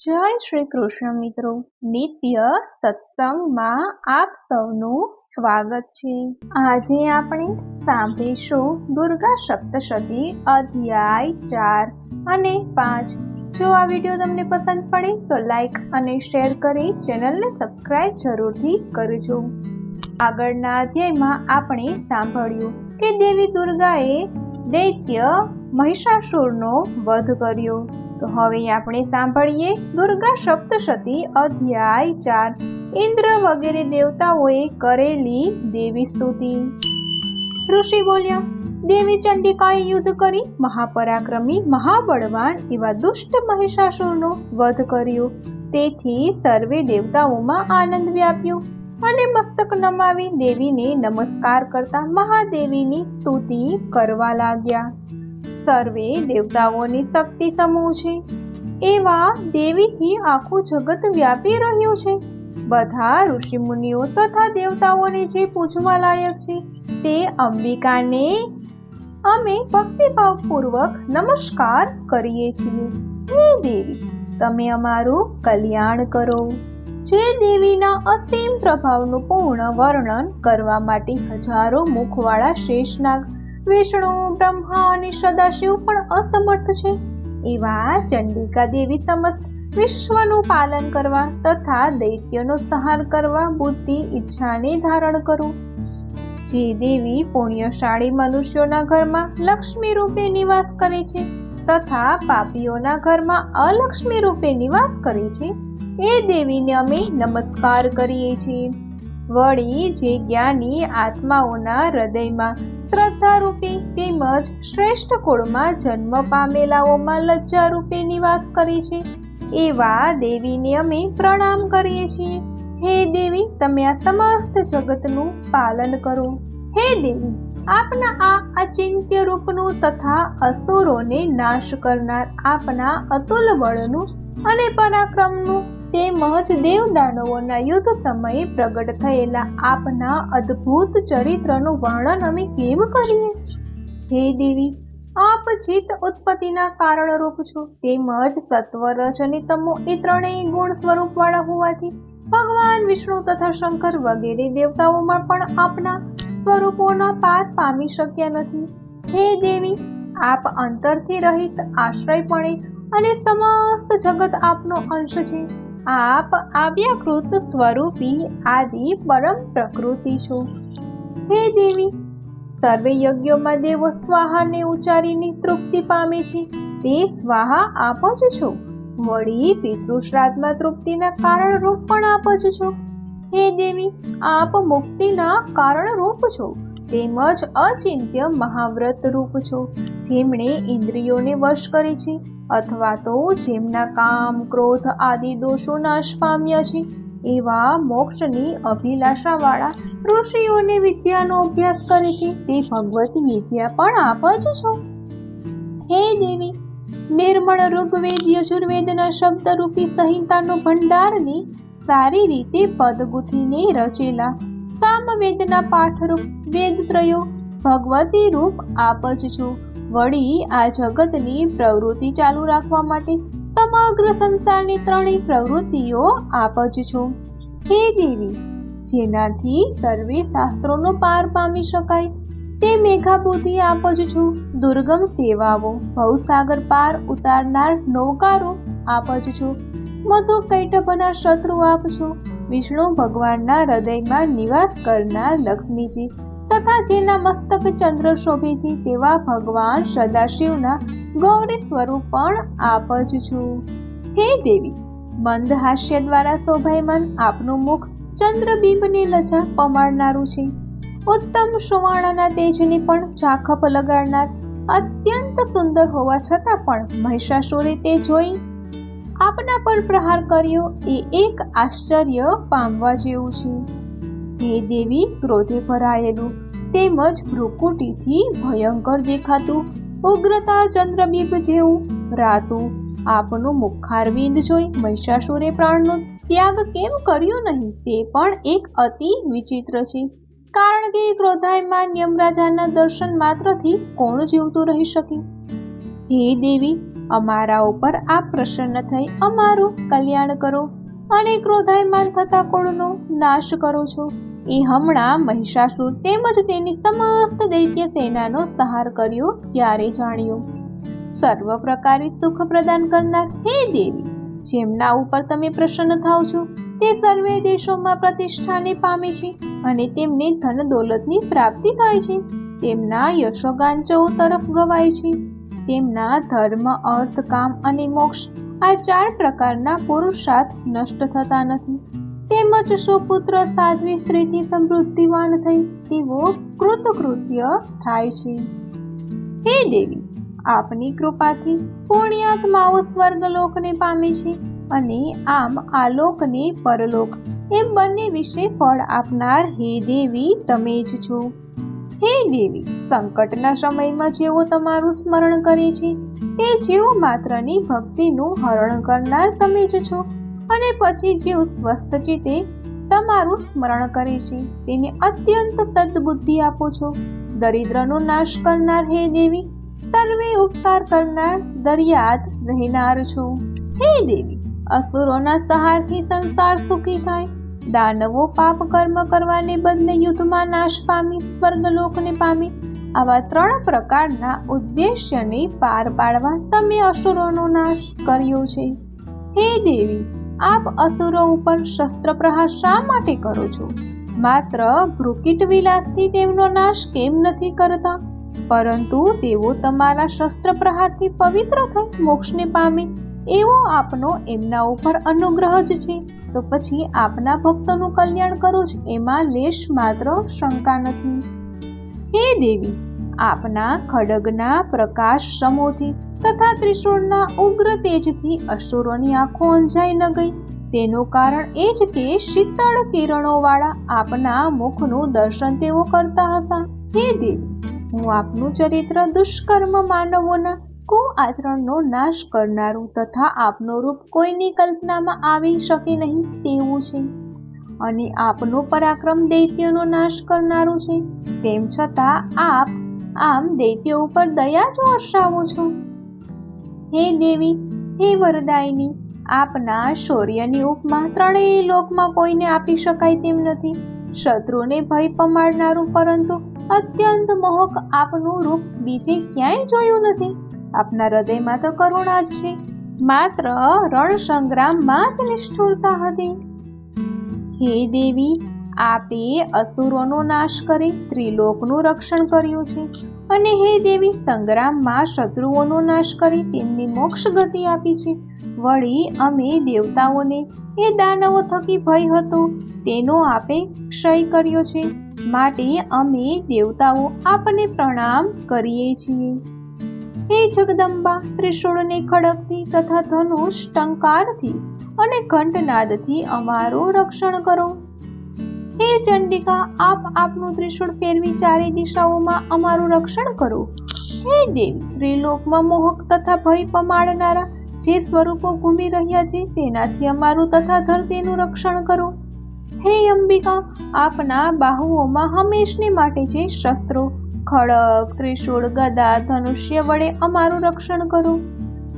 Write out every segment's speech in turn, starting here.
જય શ્રી કૃષ્ણ મિત્રો, નિત્ય સત્સંગમાં આપ સૌનું સ્વાગત છે। આજે આપણે સાંભળીશું દુર્ગા સપ્તશતી અધ્યાય 4 અને 5। જો આ વિડીયો તમને પસંદ પડે તો લાઈક અને શેર કરી ચેનલને સબસ્ક્રાઇબ જરૂરથી કરજો। આગળના અધ્યાયમાં આપણે સાંભળ્યું કે દેવી દુર્ગાએ દૈત્ય મહિષાસુરનો વધ કર્યો। તો હવે આપણે સાંભળીએ દુર્ગા સપ્તશતી અધ્યાય 4 ઇન્દ્ર વગેરે દેવતાઓએ કરેલી દેવી સ્તુતિ। ઋષિ બોલ્યા, દેવી ચંડિકાએ યુદ્ધ કરી મહાપરાક્રમી મહાબળવાન એવા દુષ્ટ મહિષાસુરનો વધ કર્યો। તેથી સર્વે દેવતાઓમાં આનંદ વ્યાપ્યો અને મસ્તક નમાવી દેવીને નમસ્કાર કરતા મહાદેવીની સ્તુતિ કરવા લાગ્યા। સર્વે દેવતાઓની શક્તિ સમૂહ છે એવા દેવીથી આખું જગત વ્યાપી રહ્યું છે। બધા ઋષિ મુનિઓ તથા દેવતાઓને જે પૂજવા લાયક છે તે અંબિકાને અમે ભક્તિભાવપૂર્વક નમસ્કાર કરીએ છીએ। હે દેવી, તમે અમારું કલ્યાણ કરો। જે દેવીના અસીમ પ્રભાવનું પૂર્ણ વર્ણન કરવા માટે હજારો મુખવાળા શેષનાગ, વિષ્ણુ, બ્રહ્મા અને સદાશિવ પણ અસમર્થ છે એવા ચંડિકા દેવી સમસ્ત વિશ્વનું પાલન કરવા તથા દૈત્યનો સંહાર કરવા બુદ્ધિ ઈચ્છાને ધારણ કરો। જે દેવી પુણ્યશાળી મનુષ્યોના ઘરમાં લક્ષ્મી રૂપે નિવાસ કરે છે તથા પાપીઓના ઘરમાં અલક્ષ્મી રૂપે નિવાસ કરે છે એ દેવીને અમે નમસ્કાર કરીએ છીએ। વળી જે જ્ઞાની આત્માઓના હૃદયમાં શ્રદ્ધા રૂપે તેમજ શ્રેષ્ઠ કુળમાં જન્મ પામેલાઓમાં લજ્જા રૂપે નિવાસ કરે છે એવા દેવીને અમે પ્રણામ કરીએ છીએ। હે દેવી, તમે આ સમસ્ત જગતનું પાલન કરો। હે દેવી, આપના આ અચિંત્ય રૂપનું તથા અસુરોને નાશ કરનાર આપના અતુલ બળનું અને પરાક્રમનું તેમજ દેવદાનવોના યુદ્ધ સમયે પ્રગટ થયેલા આપના અદ્ભુત ચરિત્રનું વર્ણન અમે કેમ કરીએ? હે દેવી, આપ ચિત્ત ઉત્પત્તિના કારણરૂપ છો તેમજ સત્વ, રજ અને તમો એ ત્રણેય ગુણ સ્વરૂપવાળા હોવાથી ભગવાન વિષ્ણુ તથા શંકર વગેરે દેવતાઓમાં પણ આપના સ્વરૂપોના પાર પામી શક્યા નથી। હે દેવી, આપ અંતરથી રહિત, આશ્રયપણે અને સમસ્ત જગત આપનો અંશ છે। આપ આવ્યાકૃત સ્વરૂપી આદિ પરમ પ્રકૃતિ છો। હે દેવી, સર્વે યજ્ઞોમાં દેવો સ્વાહાને ઉચ્ચારીને તૃપ્તિ પામે છે તે સ્વાહા આપ જ છો। વળી પિતૃશ્રાદ્ધમાં તૃપ્તિના કારણરૂપ પણ આપ જ છો। હે દેવી, આપ મુક્તિના કારણરૂપ છો તેમજ અચિંત્ય મહાવ્રત રૂપ છો। જેમણે ઇન્દ્રિયોને વશ કરી છે અથવા તો જેમના કામ, ક્રોધ આદિ દોષો નાશ પામ્યા છે એવા મોક્ષની અભિલાષાવાળા ઋષિઓને વિદ્યાનો અભ્યાસ કરે છે તે ભગવતી વિદ્યા પણ આપ જ છો। હે દેવી, નિર્મળ ઋગ્વેદ યજુર્વેદના શબ્દરૂપી સંહિતાનો ભંડારને સારી રીતે પદગુથીને રચેલા સામવેદના પાઠરૂપ વેદત્રયો ભગવતી રૂપ આપ જ છો। વળી આ જગતની પ્રવૃત્તિ ચાલુ રાખવા માટે સમગ્ર સંસારની ત્રણેય પ્રવૃત્તિઓ આપ જ છો। હે દેવી, જેનાથી સર્વે શાસ્ત્રોનો પાર પામી શકાય તે મેઘા બુદ્ધિ આપ જ છો। દુર્ગમ સેવાઓ ભવસાગર પાર ઉતારનાર નૌકારો આપ જ છો। મધુ કૈટભના શત્રુ આપ છો। વિષ્ણુ ભગવાનના હૃદયમાં નિવાસ કરનાર લક્ષ્મીજી તથા જેના મસ્તક ચંદ્ર શોભે છે તેવા ભગવાન સદાશિવના ગૌરી સ્વરૂપ પણ આપ જ છો। હે દેવી, મંદ હાસ્ય દ્વારા શોભાયમાન આપનું મુખ ચંદ્રબિંબને લજા પમાડનારું છે। ઉત્તમ સુવર્ણના તેજને પણ ચાખપ લગાડનાર અત્યંત સુંદર હોવા છતાં પણ મહિષાસુરે તે જોઈ આપના પર પ્રહાર કર્યો એ એક આશ્ચર્ય પામવા જેવું છે। હે દેવી, ક્રોધે ભરાયેલું તેમજ ભ્રુકુટીથી ભયંકર દેખાતું ઉગ્રતા ચંદ્રબિંબ જેવું રાતું આપનું મુખારવિંદ જોઈ મહિષાસુરે પ્રાણનો ત્યાગ કેમ કર્યો નહીં તે પણ એક અતિ વિચિત્ર છે। કારણ કે ક્રોધાયમાન યમરાજાના દર્શન માત્રથી કોણ જીવતું રહી શકે? હે દેવી, અમારા ઉપર આપ પ્રસન્ન થઈ અમારું કલ્યાણ કરો અને ક્રોધાયમાન થતા કુળનો નાશ કરો છો. એ હમણાં મહિષાસુર તેમજ તેની સમસ્ત દૈત્ય સેનાનો સંહાર કર્યો ત્યારે જાણ્યું. સર્વ પ્રકારે સુખ પ્રદાન કરનાર હે દેવી, જેમના ઉપર તમે પ્રસન્ન થાવ છો તે સર્વે દેશોમાં પ્રતિષ્ઠાને પામે છે અને તેમને ધન દોલતની પ્રાપ્તિ થાય છે. તેમના યશોગાન ચૌ તરફ ગવાય છે. તેમના ધર્મ, અર્થ, કામ અને મોક્ષ આ 4 પ્રકારના પુરુષાર્થ નષ્ટ થતા નથી. તેમજ સુપુત્ર સાધ્વી સ્ત્રીથી સમૃદ્ધિવાન થઈ તેઓ કૃતકૃત્ય થાય છે. હે દેવી, આપની કૃપાથી પુણ્યાત્માઓ સ્વર્ગલોકને પામે છે અને આમ આલોકને પરલોક એમ બંને વિશે ફળ આપનાર હે દેવી તમે જ છો. હે દેવી, સંકટના સમયમાં જેઓ તમારું સ્મરણ કરે છે તે જીવ માત્રની ભક્તિનું હરણ કરનાર તમે જ છો અને પછી જીવ સ્વસ્થ ચિત્તે તમારું સ્મરણ કરે છે તેને અત્યંત સદબુદ્ધિ આપો છો. દરિદ્રનો નાશ કરનાર હે દેવી, સર્વે ઉપકાર કરનાર દરિયાદ રહેનાર છો. હે દેવી, અસુરોના સહારથી સંસાર સુખી થાય, દાનવો પાપ કર્મ કરવાને બદલે યુદ્ધમાં નાશ પામી સ્વર્ગલોકને પામી, આવા 3 પ્રકારના ઉદ્દેશ્યને પાર પાડવા તમે અસુરોનો નાશ કર્યો છે. હે દેવી, આપ અસુરો ઉપર શસ્ત્ર પ્રહાર શા માટે કરો છો? માત્ર ભ્રુકિટ વિલાસથી તેમનો નાશ કેમ નથી કરતા? પરંતુ તેઓ તમારા શસ્ત્ર પ્રહારથી પવિત્ર થઈ મોક્ષને પામે એવો આપનો એમના ઉપર અનુગ્રહ જ છે. તો પછી આપના ભક્તોનું કલ્યાણ કરો જ એમાં લેશ માત્ર શંકા નથી. હે દેવી, આપના ખડગના પ્રકાશ સમોથી તથા ત્રિશૂળના ઉગ્ર તેજથી અસુરોની આંખો અંજાઈ ન ગઈ તેનું કારણ એ જ કે શીતળ કિરણોવાળા આપના મુખનું દર્શન તેઓ કરતા હતા. હે દેવી, હું આપનું ચરિત્ર દુષ્કર્મ માનવોના કુઆચરણનો નાશ કરનારું તથા આપનું રૂપ કોઈની કલ્પનામાં આવી શકે નહીં તેવું છે અને આપનું પરાક્રમ દૈત્યનો નાશ કરનારું છે. તેમ છતાં આપ આમ દૈત્યો ઉપર દયા જ વર્ષાવો છો. હે દેવી, હે વરદાયિની, આપના શૌર્યની ઉપમા 3 લોકમાં કોઈને આપી શકાય તેમ નથી. શત્રુને ભય પમાડનારું પરંતુ અત્યંત મોહક આપનું રૂપ બીજે ક્યાંય જોયું નથી. આપના હૃદયમાં તો કરુણા જ છે, માત્ર રણ સંગ્રામમાં જ નિષ્ઠુરતા હતી. હે દેવી, આપે અસુરોનો નાશ કરી ત્રિલોકનું રક્ષણ કર્યું છે અને હે દેવી, સંગ્રામમાં શત્રુઓનો નાશ કરી તેમની મોક્ષ ગતિ આપી છે. વળી અમે દેવતાઓને એ દાનવો થકી ભય હતો તેનો આપે ક્ષય કર્યો છે, માટે અમે દેવતાઓ આપને પ્રણામ કરીએ છીએ. હે જગદંબા, ત્રિશૂળને ખડગથી તથા ધનુષ ટંકારથી અને ઘંટનાદથી અમારું રક્ષણ કરો. હે ચંડિકા, આપ આપનું ત્રિશૂળ ફેરવી 4 દિશાઓમાં અમારું રક્ષણ કરો. હે દેવી, ત્રિલોકમાં મોહક તથા ભય પમાડનારા જે સ્વરૂપો ઘૂમી રહ્યા છે તેનાથી અમારું તથા ધરતીનું રક્ષણ કરો. હે અંબિકા, આપના બાહુઓમાં હંમેશને માટે જે શસ્ત્રો ખડગ, ત્રિશૂળ, ગદા, ધનુષ્ય વડે અમારું રક્ષણ કરો.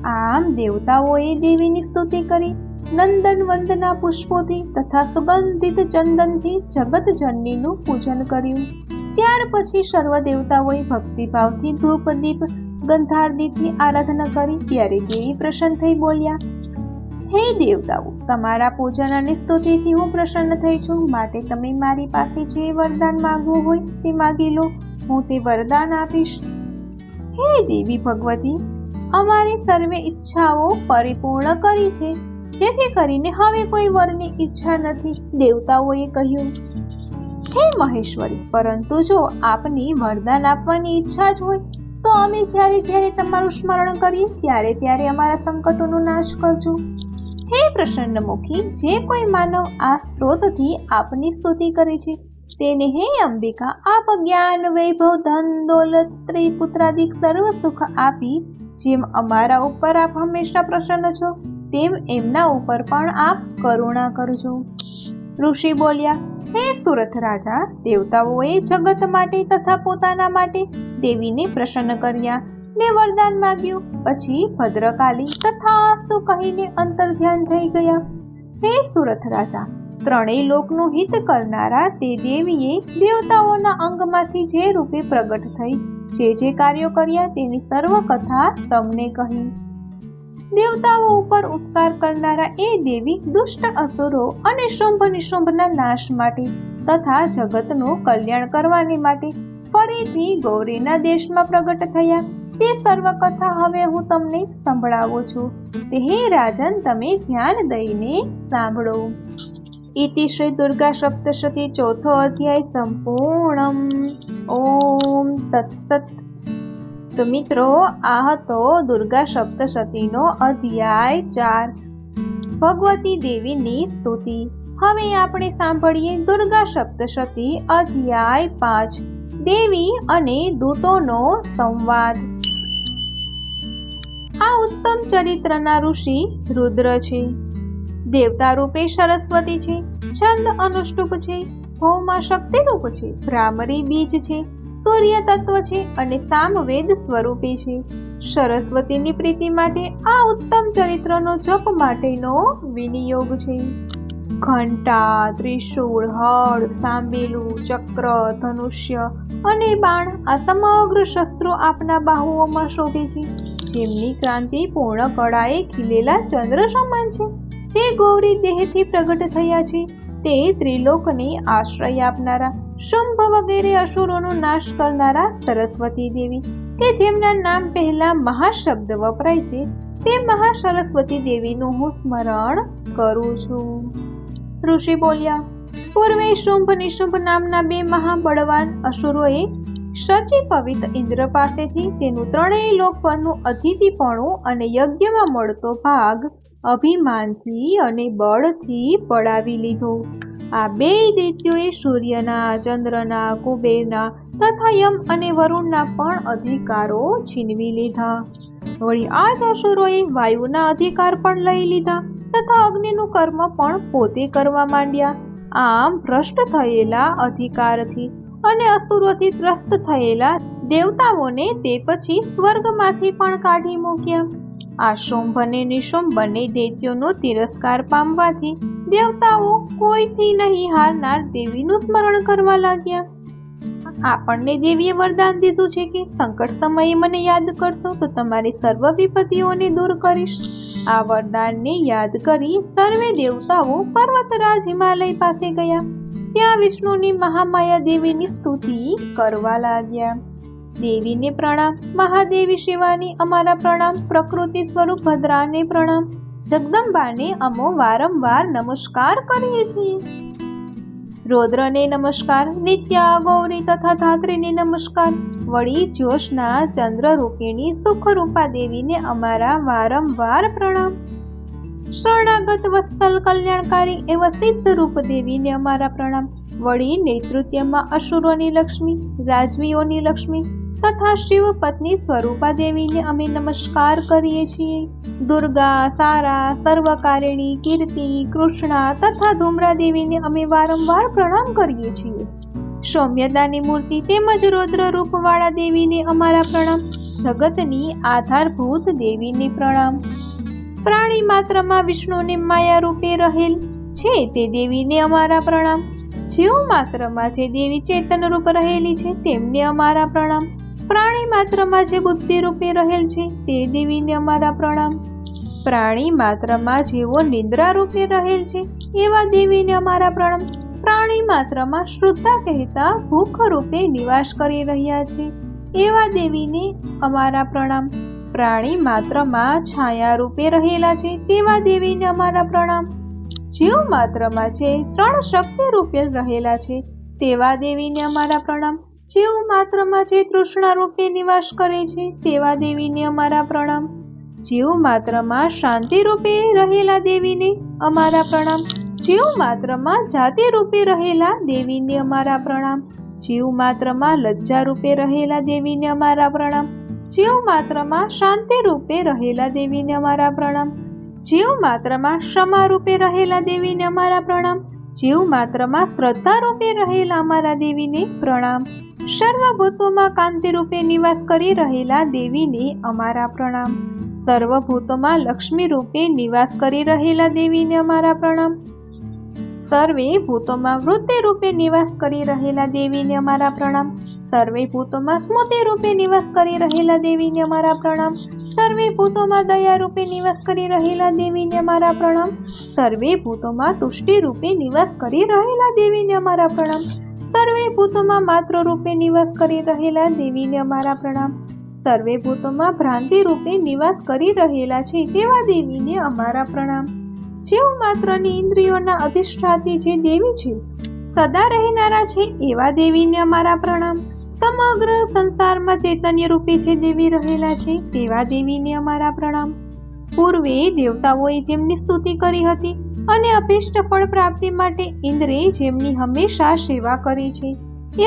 આમ દેવતાઓએ દેવીની સ્તુતિ કરી નંદન વંદના પુષ્પોથી તથા સુગંધિત ચંદનથી જગત જનનીનું પૂજન કર્યું. ત્યાર પછી સર્વ દેવતાઓએ ભક્તિભાવથી ધૂપ દીપ ગંધારદીથી આરાધના કરી ત્યારે દેવી પ્રસન્ન થઈ બોલ્યા, હે દેવતાઓ, તમારા પૂજન અને સ્તુતિથી હું પ્રસન્ન થઈ છું, માટે તમે મારી પાસે જે વરદાન માંગવું હોય તે માગી લો, હું તે વરદાન આપીશ. હે દેવી ભગવતી, અમારી સર્વે ઈચ્છાઓ પરિપૂર્ણ કરી છે, જેથી કરીને હવે કોઈ વરની ઈચ્છા નથી. દેવતાઓએ કહ્યું, હે મહેશ્વરી, પરંતુ જો આપની વરદાન આપવાની ઈચ્છા જ હોય તો અમે જ્યારે તમારું સ્મરણ કરીએ ત્યારે અમારા સંકટોનો નાશ કરજો. હે પ્રસન્નમુખી, જે કોઈ માનવ આ સ્ત્રોતથી આપની સ્તુતિ કરે છે તેને હે અંબિકા આપ જ્ઞાન, વૈભવ, ધન, દોલત, સ્ત્રી, પુત્રાદિક સર્વ સુખ આપી જેમ અમારા ઉપર આપ હંમેશા પ્રસન્ન છો તેમ એમના ઉપર પણ આપ કરુણા કરજો. ઋષિ બોલ્યા, હે સુરથ રાજા, દેવતાઓએ જગત માટે તથા પોતાના માટે દેવીને પ્રસન્ન કર્યા. ને વરદાન માગ્યું. પછી ભદ્રકાલી તથાસ્તુ કહીને અંતર્ધ્યાન થઈ ગયા. હે સુરથ રાજા, ત્રણેય લોકનું હિત કરનારા તે દેવીએ દેવતાઓના અંગમાંથી જે રૂપે પ્રગટ થઈ જે કાર્યો કર્યા તેની સર્વ કથા તમને કહી. દેવતાઓ ઉપર ઉપકાર કરનારા એ દેવી દુષ્ટ અસુરો અને શુંભ નિશુંભના નાશ માટે તથા જગતનું કલ્યાણ કરવાને માટે ફરીથી ગૌરીના દેશમાં પ્રગટ થયા. તે સર્વ કથા હવે હું તમને સંભળાવું છું. તે હે રાજન, તમે ધ્યાન દઈને સાંભળો. ઇતિ શ્રી દુર્ગા સપ્તશતી ચોથો અધ્યાય સંપૂર્ણમ. ઓમ તત્સત. તો મિત્રો, આ હતો દુર્ગા સપ્તશતીનો અધ્યાય 4, ભગવતી દેવીની સ્તુતિ. હવે આપણે સાંભળીએ દુર્ગા સપ્તશતી અધ્યાય 5, દેવી અને દૂતોનો સંવાદ. આ ઉત્તમ ચરિત્રના ઋષિ રુદ્ર છે. દેવતા રૂપે સરસ્વતી છે. છંદ અનુષ્ટુપ છે. ભૌમા શક્તિ રૂપ છે. ભ્રામરી બીજ છે. સૂર્ય તત્વ છે અને સામવેદ સ્વરૂપે છે. સરસ્વતીની પ્રીતિ માટે આ ઉત્તમ ચરિત્રનો જપ માટેનો વિનિયોગ છે. ઘંટા, ત્રિશૂળ, હળ, સાંબેલું, ચક્ર, ધનુષ્ય અને બાણ આ સમગ્ર શસ્ત્રો આપના બાહુઓમાં શોભે છે. જેમની ક્રાંતિ પૂર્ણ કળાએ ખીલેલા ચંદ્ર સમાન છે. જે ગૌરી દેહથી પ્રગટ થયા છે તે ત્રિલોકને આશ્રય આપનારા, શુંભ વગેરે અસુરોનો નાશ કરનારા સરસ્વતી દેવી, કે જેમના નામ પહેલા મહાશબ્દ વપરાય છે, તે મહાસરસ્વતી દેવીનું હું સ્મરણ કરું છું. ઋષિ બોલ્યા, પૂર્વે શુંભ નિશુંભ નામના 2 મહાબળવાન અસુરોએ શચીપવિત ઇન્દ્ર પાસેથી તેનું 3 લોક પરનું અતિથિપણું અને યજ્ઞમાં મળતો ભાગ અભિમાનથી અને બળથી પડાવી લીધો. આ 2 દૈત્યોએ સૂર્યના, ચંદ્રના, કુબેરના તથા યમ અને વરુણના પણ અધિકારો છીનવી લીધા. વળી આ જ અસુરોએ વાયુના અધિકાર પણ લઈ લીધા તથા અગ્નિનું કર્મ પણ પોતે કરવા માંડ્યા. આમ ભ્રષ્ટ થયેલા અધિકારથી અને અસુરોથી ત્રસ્ત થયેલા દેવતાઓને તે પછી સ્વર્ગમાંથી પણ કાઢી મૂક્યા. આ શુંભ અને નિશુંભ બંને દૈત્યોનો તિરસ્કાર પામવાથી દેવતાઓ કોઈથી નહીં હારનાર દેવીનું સ્મરણ કરવા લાગ્યા. આપણને દેવીએ વરદાન દીધું છે કે સંકટ સમયે મને યાદ કરશો તો તમારી સર્વ વિપત્તિઓને દૂર કરીશ. આ વરદાનને યાદ કરી સર્વે દેવતાઓ પર્વતરાજ હિમાલય પાસે ગયા. ત્યાં વિષ્ણુની મહામાયા દેવીની સ્તુતિ કરવા લાગ્યા. દેવીને પ્રણામ. મહાદેવી શિવાની અમારા પ્રણામ. પ્રકૃતિ સ્વરૂપ ભદ્રાને પ્રણામ. જગદંબાને અમો વારંવાર નમસ્કાર કરીએ છીએ. રૌદ્રને નમસ્કાર. નિત્યા, ગૌરી તથા ધાત્રીને નમસ્કાર. વળી જ્યોષ્ના ચંદ્ર રૂપિણી સુખરૂપા દેવીને અમારા વારંવાર પ્રણામ. શરણાગત વત્સલ કલ્યાણકારી એવા સિદ્ધ રૂપ દેવીને અમારા પ્રણામ. વળી નેતૃત્વમાં અસુરોની લક્ષ્મી, રાજવીઓની લક્ષ્મી તથા શિવ પત્ની સ્વરૂપા દેવીને અમે નમસ્કાર કરીએ છીએ. દુર્ગા, સારા, સર્વકારિણી, કીર્તિ, કૃષ્ણા તથા ધૂમ્રા દેવીને અમે વારંવાર પ્રણામ કરીએ છીએ. સૌમ્યતાની મૂર્તિ તેમજ રૌદ્ર રૂપવાળા દેવીને અમારા પ્રણામ. જગતની આધારભૂત દેવીને પ્રણામ. પ્રાણી માત્રમાં વિષ્ણુને માયા રૂપે રહેલ છે તે દેવીને અમારા પ્રણામ. જીવ માત્રમાં જે દેવી ચેતન રૂપ રહેલી છે તેમને અમારા પ્રણામ. પ્રાણી માત્રમાં જે બુદ્ધિ રૂપે રહેલ છે તે દેવીને અમારા પ્રણામ. પ્રાણી માત્રમાં જેઓ નિદ્રા રૂપે રહેલ છે એવા દેવીને અમારા પ્રણામ. પ્રાણી માત્રમાં શ્રદ્ધા કહેતા ભૂખ રૂપે નિવાસ કરી રહ્યા છે એવા દેવીને અમારા પ્રણામ. પ્રાણી માત્રમાં છાયા રૂપે રહેલા છે તેવા દેવીને અમારા પ્રણામ. જીવ માત્રમાં જે 3 શક્તિ રૂપે રહેલા છે તેવા દેવીને અમારા પ્રણામ. જીવ માત્રમાં જે તૃષ્ણા રૂપે નિવાસ કરે છે તેવા દેવીને અમારા પ્રણામ. જીવ માત્રમાં શાંતિ રૂપે રહેલા દેવીને અમારા પ્રણામ. જીવ માત્રમાં જાતિ રૂપે રહેલા દેવીને અમારા પ્રણામ. જીવ માત્રમાં લજ્જા રૂપે રહેલા દેવીને અમારા પ્રણામ. જીવ માત્રમાં શાંતિ રૂપે રહેલા દેવીને અમારા પ્રણામ. જીવ માત્રમાં ક્ષમા રૂપે રહેલા દેવીને અમારા પ્રણામ. જીવ માત્રમાં શ્રદ્ધા રૂપે રહેલા અમારા દેવીને પ્રણામ. સર્વભૂતોમાં કાંતિ રૂપે નિવાસ કરી રહેલા દેવીને અમારા પ્રણામ. સર્વભૂતોમાં લક્ષ્મી રૂપે નિવાસ કરી રહેલા દેવીને અમારા પ્રણામ. સર્વે ભૂતોમાં વૃત્તિ રૂપે નિવાસ કરી રહેલા દેવીને અમારા પ્રણામ. સર્વે ભૂતોમાં સ્મૃતિ રૂપે નિવાસ કરી રહેલા દેવીને અમારા પ્રણામ. સર્વે ભૂતોમાં દયા રૂપે નિવાસ કરી રહેલા દેવીને અમારા પ્રણામ. સર્વે ભૂતોમાં તુષ્ટિ રૂપે નિવાસ કરી રહેલા દેવીને અમારા પ્રણામ. સર્વે ભૂતોમાં માત્ર રૂપે નિવાસ કરી રહેલા દેવીને અમારા પ્રણામ. સર્વે ભૂતોમાં ભ્રાંતિ રૂપે નિવાસ કરી રહેલા છે તેવા દેવીને અમારા પ્રણામ. જીવ માત્રની ઇન્દ્રિયોના અધિષ્ઠાતી જે દેવી છે, સદા રહેનારા છે એવા દેવીને અમારા પ્રણામ. સમગ્ર સંસારમાં ચૈતન્ય રૂપે જે દેવી રહેલા છે તેવા દેવીને અમારા પ્રણામ. પૂર્વે દેવતાઓએ જેમની સ્તુતિ કરી હતી અને અભિષ્ટ ફળ પ્રાપ્તિ માટે ઇન્દ્રે જેમની હંમેશા સેવા કરી છે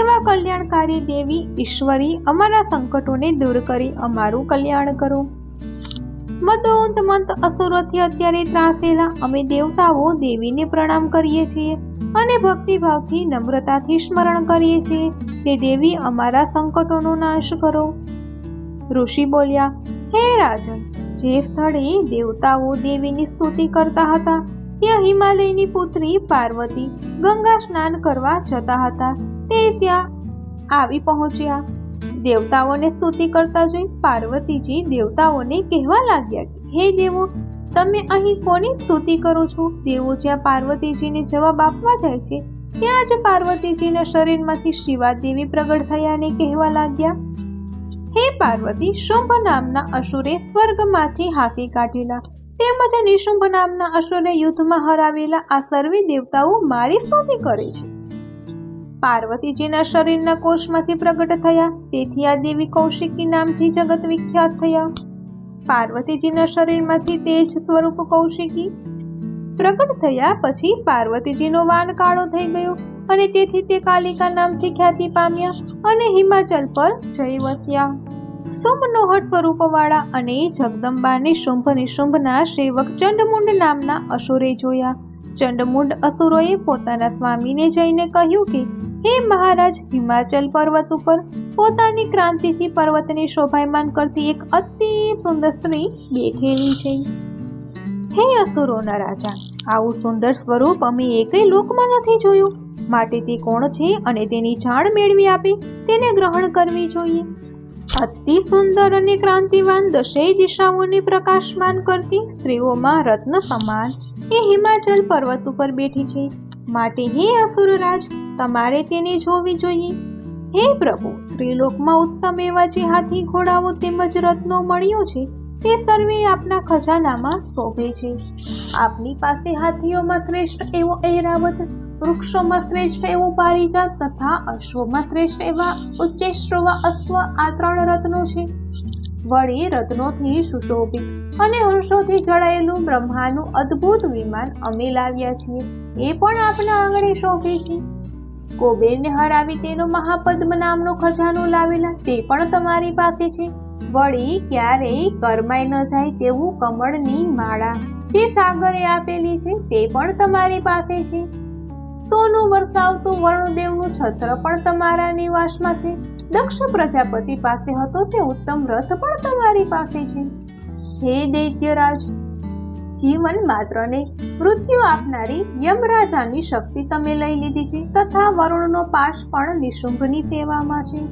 એવા કલ્યાણકારી દેવી ઈશ્વરી અમારા સંકટોને દૂર કરી અમારું કલ્યાણ કરો. મદોંત મંત અસુરોથી અત્યારે ત્રાસેલા અમે દેવતાઓ દેવીને પ્રણામ કરીએ છીએ અને ભક્તિભાવથી નમ્રતાથી સ્મરણ કરીએ છીએ કે દેવી અમારા સંકટોનો નાશ કરો. ઋષિ બોલ્યા, હે રાજન, જે સ્થળે દેવતાઓ દેવીની સ્તુતિ કરતા હતા ત્યાં હિમાલયની પુત્રી પાર્વતી ગંગા સ્નાન કરવા જતા હતા તે ત્યાં આવી પહોંચ્યા. દેવતાઓને સ્તુતિ કરતા જોઈ પાર્વતીજી દેવતાઓને કહેવા લાગ્યા કે હે દેવો, તમે અહીં કોની સ્તુતિ કરો છો? દેવો જ્યાં પાર્વતીજીને જવાબ આપવા જાય છે ત્યાં જ પાર્વતીજીના શરીરમાંથી શિવા દેવી પ્રગટ થયા અને કહેવા લાગ્યા, હે પાર્વતી, શુંભ નામના અસુરે સ્વર્ગમાંથી હાથી કાઢેલા તેમજ નિશુંભ નામના અસુરે યુદ્ધમાં હરાવેલા આ સર્વે દેવતાઓ મારી સ્તુતિ કરે છે. પાર્વતીજીના શરીરના કોષમાંથી પ્રગટ થયા તેથી આ દેવી કૌશિકી નામથી જગત વિખ્યાત થયા. પાર્વતીજીના શરીરમાંથી તેજ સ્વરૂપ કૌશિકી પ્રગટ થયા પછી પાર્વતીજીનો વાન કાળો થઈ ગયો અને તેથી તે કાલિકા નામથી ખ્યાતિ પામ્યા અને હિમાચલ પર જઈ વસ્યા. સોમનોહર સ્વરૂપવાળા અને જગદંબાને શુંભ નિશુંભના સેવક ચંડમુંડ નામના અસુરે જોયા. ચંડમુંડ અસુરોએ પોતાના સ્વામીને જઈને કહ્યું કે હે મહારાજ, હિમાચલ પર્વત ઉપર પોતાની ક્રાંતિથી પર્વતને શોભાયમાન કરતી એક અતિ સુંદર સ્ત્રી બેઠેલી છે. હે અસુરોના રાજા, આવું સુંદર સ્વરૂપ અમે એકેય લોકમાં નથી જોયું, માટે તે કોણ છે અને તેની જાણ મેળવી આપે તેને ગ્રહણ કરવી જોઈએ. અતિ સુંદર અને ક્રાંતિવાન દશેય દિશાઓને પ્રકાશમાન કરતી સ્ત્રીઓમાં રત્ન સમાન એ હિમાચલ પર્વત ઉપર બેઠી છે, માટે હે અસુરરાજ, તમારે તેને જોવી જોઈએ. હે પ્રભુ, ત્રિલોકમાં ઉત્તમ એવા જે હાથી ઘોડાઓ તેમજ રત્નો મળ્યો છે તે સર્વે આપના ખજાનામાં શોભે છે. આપની પાસે હાથીઓમાં શ્રેષ્ઠ એવો ઐરાવત, વૃક્ષોમાં શ્રેષ્ઠ એવો પારિજાત તથા અશ્વમાં શ્રેષ્ઠ એવા ઉચ્ચૈશ્રવ અશ્વ આ 3 રત્નો છે. વળી રત્નોથી સુશોભિત અને હંસોથી જડાયેલું બ્રહ્માનું અદ્ભુત વિમાન અમે લાવ્યા છીએ, એ પણ આપના આંગણે શોભે છે. કુબેરને હરાવી તેનો મહાપદ્મ નામનો ખજાનો લાવેલા તે પણ તમારી પાસે છે. વળી ક્યારેય કરમાઈ ન જાય તેવું કમળની માળા જે સાગરે આપેલી છે તે પણ તમારી પાસે છે. સોનું વરસાવતું વરુણદેવનું છત્ર પણ તમારા નિવાસમાં છે. દક્ષ પ્રજાપતિ પાસે હતો તે ઉત્તમ રથ પણ તમારી પાસે છે. હે દૈત્યરાજ, જીવન માત્રને મૃત્યુ આપનારી યમરાજાની શક્તિ તમે લઈ લીધી છે તથા વરુણનો પાશ પણ નિશુંભની સેવામાં છે.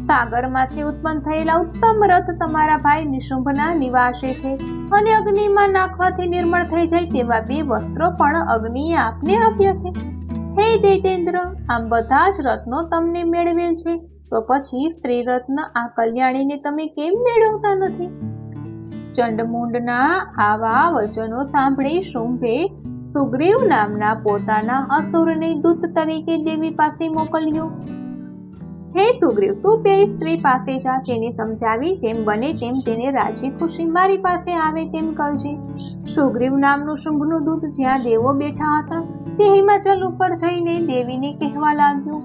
સાગરમાંથી ઉત્પન્ન થયેલા ઉત્તમ રથ તમારા ભાઈ નિશુંભના નિવાસે છે અને અગ્નિમાં નાખવાથી નિર્મળ થઈ જાય તેવા 2 વસ્ત્રો પણ અગ્નિએ આપને આપ્યા છે. હે દૈતેન્દ્ર, આમ બધા જ રત્નો તમને મેળવેલ છે તો પછી સ્ત્રી રત્ન આ કલ્યાણીને તમે કેમ મેળવતા નથી? ચંડમુંડના આવા વચનો સાંભળી શુંભે સુગ્રીવ નામના પોતાના અસુરને દૂત તરીકે દેવી પાસે મોકલ્યો. હે સુગ્રીવ, તું પેલી સ્ત્રી પાસે જા, તેને સમજાવી જેમ બને તેમ તેને રાજી ખુશી મારી પાસે આવે તેમ કરજે. સુગ્રીવ નામનું શુંભનું દૂત જ્યાં દેવો બેઠા હતા તે હિમાચલ ઉપર જઈને દેવીને કહેવા લાગ્યું,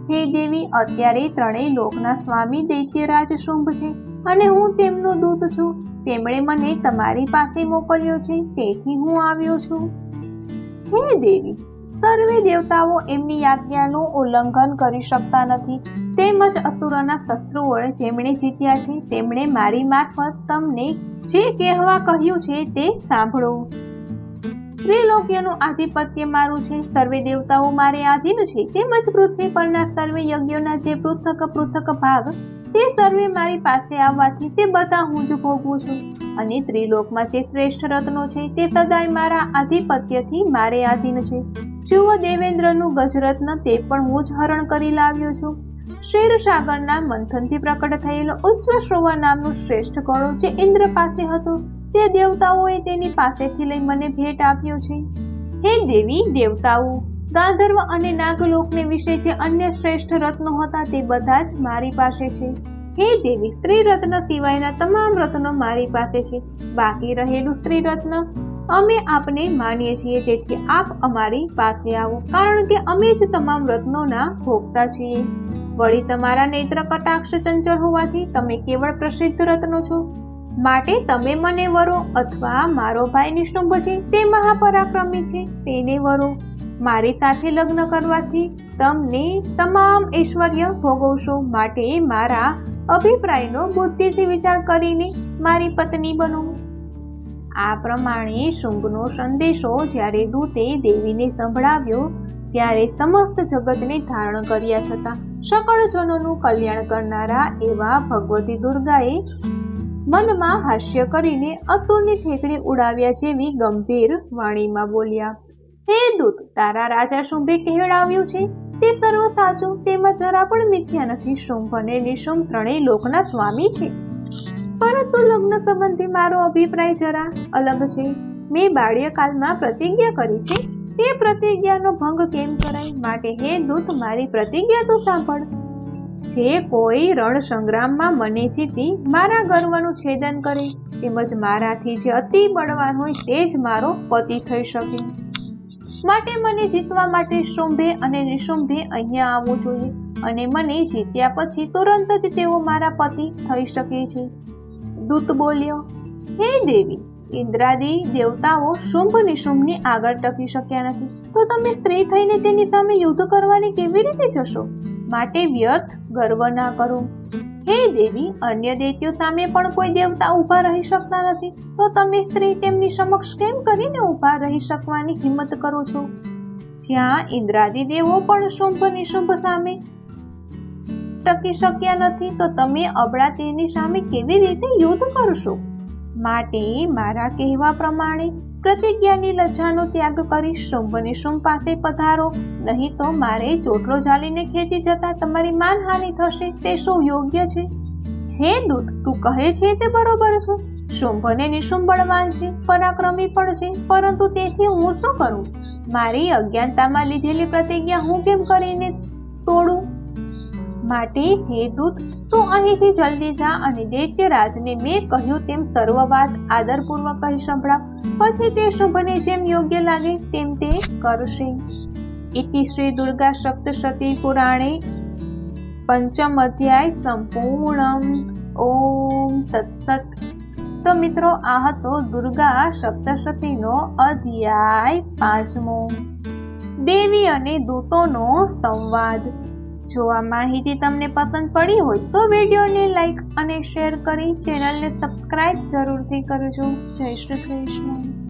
હે દેવી, અત્યારે 3 લોકના સ્વામી દૈત્યરાજ શુંભ છે અને હું તેમનો દૂત છું. તેમણે મને તમારી પાસે મોકલ્યો છે, તેથી હું આવ્યો છું. હે દેવી, સર્વે દેવતાઓ એમની આજ્ઞાનું ઉલ્લંઘન કરી શકતા નથી. તેમજ અસુરોના શસ્ત્રો વડે જેમણે જીત્યા છે તેમણે મારી મારફત તમને જે કહેવા કહ્યું છે તે સાંભળો. ત્રિલોક્યનું આધિપત્ય મારું છે. સર્વે દેવતાઓ મારે આધીન છે. તેમજ પૃથ્વી પરના સર્વે યજ્ઞોના જે પૃથક પૃથક ભાગ તે સર્વે મારી પાસે આવવાથી તે બધા હું જ ભોગવું છું. અને ત્રિલોકમાં જે શ્રેષ્ઠ રત્નો છે તે સદાય મારા આધિપત્યથી મારે આધીન છે. જુઓ દેવેન્દ્રનું ગજરત્ન તે પણ હું જ હરણ કરી લાવ્યો છું. ક્ષીરસાગરના મંથનથી પ્રકટ થયેલો ઉચ્ચશ્રવા નામનું શ્રેષ્ઠ કળો જે ઇન્દ્ર પાસે હતો તે દેવતાઓએ તેની પાસેથી લઈ મને ભેટ આપ્યો છે. હે દેવી દેવતાઓ, ગાંધર્વ અને નાગલોકને વિશે જે અન્ય શ્રેષ્ઠ રત્નો હતા તે બધા જ મારી પાસે છે. હે દેવી, સ્ત્રી રત્ન સિવાયના તમામ રત્નો મારી પાસે છે. બાકી રહેલું સ્ત્રી રત્ન અમે આપને માનીએ છીએ, તેથી આપ અમારી પાસે આવો, કારણ કે અમે જ તમામ રત્નોના ભોગતા છીએ. વળી તમારા નેત્ર કટાક્ષ ચંચળ હોવાથી તમે કેવળ પ્રસિદ્ધ રત્નો છો, માટે તમે મને વરો, અથવા મારો ભાઈ નિશુંભ છે તે મહાપરાક્રમી છે તેને વરો. મારી સાથે લગ્ન કરવાથી તમને તમામ ઐશ્વર્ય ભોગવશો, માટે મારા અભિપ્રાયનો બુદ્ધિથી વિચાર કરીને મારી પત્ની બનો. આ પ્રમાણે શુંભનો સંદેશો જ્યારે દૂતે દેવીને સંભળાવ્યો ત્યારે સમસ્ત જગતને ધારણ કર્યા છતાં સકળ જનોનું કલ્યાણ કરનારા એવા ભગવતી દુર્ગાએ મનમાં હાસ્ય કરીને અસુરની ઠેકડી ઉડાવ્યા જેવી ગંભીર વાણીમાં બોલ્યા, હે દૂત, તારા રાજા શુંભે કહેવડાવ્યું છે તે સર્વ સાચું, તેમાં જરા પણ મિથ્યા નથી. શુંભ અને નિશુંભ ત્રણેય લોકના સ્વામી છે, પરંતુ લગ્ન સંબંધી મારો અભિપ્રાય જરા અલગ છે. મેં બાલ્યકાળમાં પ્રતિજ્ઞા કરી છે, તે પ્રતિજ્ઞાનો ભંગ કેમ કરાય? માટે હે દૂત, મારી પ્રતિજ્ઞા તો સાંભળ. જે કોઈ રણ સંગ્રામમાં મને જીતી મારા ગર્વનું છેદન કરે, તેમજ મારાથી જે અતિ બળવાન હોય તે જ મારો પતિ થઈ શકે. માટે મને જીતવા માટે શુંભે અને નિશુંભે અહીંયા આવવું જોઈએ, અને મને જીત્યા પછી તુરંત જ તેઓ મારા પતિ થઈ શકે છે. દૂત બોલ્યો, હે દેવી, ઇન્દ્રાદી દેવતાઓ શુંભ નિશુંભની આગળ ટકી શક્યા નથી, તો તમે સ્ત્રી થઈને તેની સામે યુદ્ધ કરવાની કેવી રીતે જશો? માટે વ્યર્થ ગર્વ ના કરો. હે દેવી, અન્ય દૈત્યો સામે પણ કોઈ દેવતા ઊભા રહી શકતા નથી, તો તમે સ્ત્રી તેમની સમક્ષ કેમ કરીને ઊભા રહી શકવાની હિંમત કરો છો? જ્યાં ઇન્દ્રાદી દેવો પણ શુંભ નિશુંભ સામે ટકી શક્યા નથી, તો તમે અબળા તેની સામે કેવી રીતે યુદ્ધ કરશો? માટે મારા કહેવા પ્રમાણે પ્રતિજ્ઞાની લજ્જાનો ત્યાગ કરી શુંભ નિશુંભ પાસે પધારો, નહીં તો મારે ચોટલો ઝાલીને ખેંચી જતા તમારી માનહાનિ થશે. તે શું યોગ્ય છે? હે દૂત, તું કહે છે તે બરોબર છે. શુંભ અને નિશુંભ બળવાન છે, પરાક્રમી પણ છે, પરંતુ તેથી હું શું કરું? મારી અજ્ઞાનતામાં લીધેલી પ્રતિજ્ઞા હું કેમ કરીને તોડું? માટે હે દૂત, તું અહીંથી જલ્દી જા અને દૈત્યરાજને મેં કહ્યું તેમ સર્વ વાત આદરપૂર્વક કહી સંભળાવ. પછી તે શુંભને જેમ યોગ્ય લાગે તેમ તે કરશે. ઇતિ શ્રી દુર્ગા સપ્તશતી પુરાણે પંચમ અધ્યાય સંપૂર્ણમ. ઓમ તત્સત. તો મિત્રો, આ હતો દુર્ગા સપ્તશતીનો અધ્યાય 5મો, દેવી અને દૂતોનો સંવાદ. જો આ માહિતી તમને પસંદ પડી હોય તો વિડીયોને લાઈક અને શેર કરી ચેનલને સબસ્ક્રાઇબ જરૂરથી કરજો. જય શ્રી કૃષ્ણ.